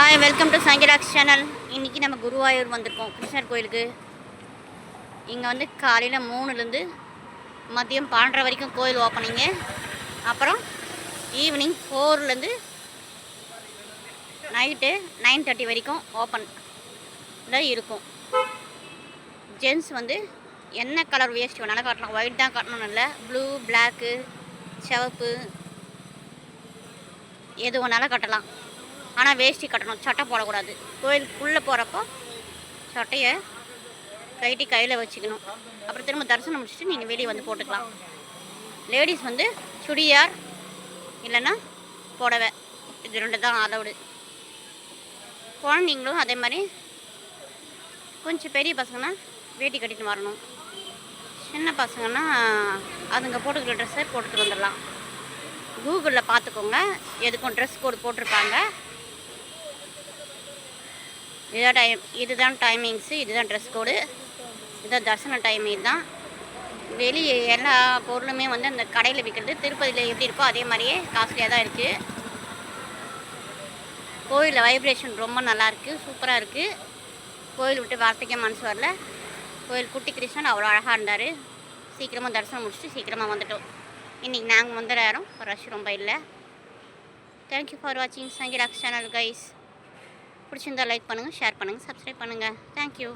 Hi, welcome to சங்கீராக்ஸ் channel. இன்றைக்கி நம்ம குருவாயூர் வந்திருக்கோம், கிருஷ்ணர் கோயிலுக்கு. இங்கே வந்து காலையில் 3லேருந்து மதியம் 12 வரைக்கும் கோயில் ஓப்பனிங்கு. அப்புறம் ஈவினிங் 4லேருந்து நைட்டு 9:30 வரைக்கும் ஓப்பன் தான் இருக்கும். ஜென்ஸ் வந்து என்ன கலர் வேஸ்ட் வேணாலும் காட்டலாம். ஒயிட் தான் காட்டணும்னு இல்லை, ப்ளூ, பிளாக்கு, சிவப்பு எது வேணாலும் கட்டலாம். ஆனால் வேஷ்டி கட்டணும், சட்டை போடக்கூடாது. கோயிலுக்குள்ளே போகிறப்போ சட்டையை கைட்டி கையில் வச்சுக்கணும். அப்புறம் திரும்ப தரிசனம் முடிச்சுட்டு நீங்கள் வெளியே வந்து போட்டுக்கலாம். லேடிஸ் வந்து சுடியார் இல்லைன்னா புடவை, இது 2 தான் அலவுடு. குழந்தைங்களும் அதே மாதிரி கொஞ்சம் பெரிய பசங்கன்னா வேட்டி கட்டிட்டு வரணும். சின்ன பசங்கன்னா அதுங்க போட்டுக்கிற ட்ரெஸ்ஸை போட்டுட்டு வந்துடலாம். கூகுளில் பார்த்துக்கோங்க, எதுக்கும் ட்ரெஸ் கோடு போட்டிருப்பாங்க. இதுதான் டைமிங்ஸு, இதுதான் ட்ரெஸ் கோடு, இதுதான் தரிசன டைமிங் தான். வெளியே எல்லா பொருளுமே வந்து அந்த கடையில் விற்கிறது திருப்பதியில் எப்படி இருக்கோ அதே மாதிரியே காஸ்ட்லியாக தான் இருக்குது. கோயிலில் வைப்ரேஷன் ரொம்ப நல்லாயிருக்கு, சூப்பராக இருக்குது. கோயில் விட்டு வார்த்தைக்கே மனசு வரல. கோயில் குட்டி கிருஷ்ணன் அவ்வளோ அழகாக இருந்தார். சீக்கிரமாக தரிசனம் முடிச்சுட்டு சீக்கிரமாக வந்துட்டோம். இன்றைக்கி நாங்கள் வந்துடுற நேரம் ரஷ் ரொம்ப இல்லை. தேங்க்யூ ஃபார் வாட்சிங் சங்கீராக்ஸ் சேனல் கைஸ். பிடிச்சிருந்தால் லைக் பண்ணுங்கள், ஷேர் பண்ணுங்கள், சப்ஸ்கிரைப் பண்ணுங்கள். தேங்க்யூ.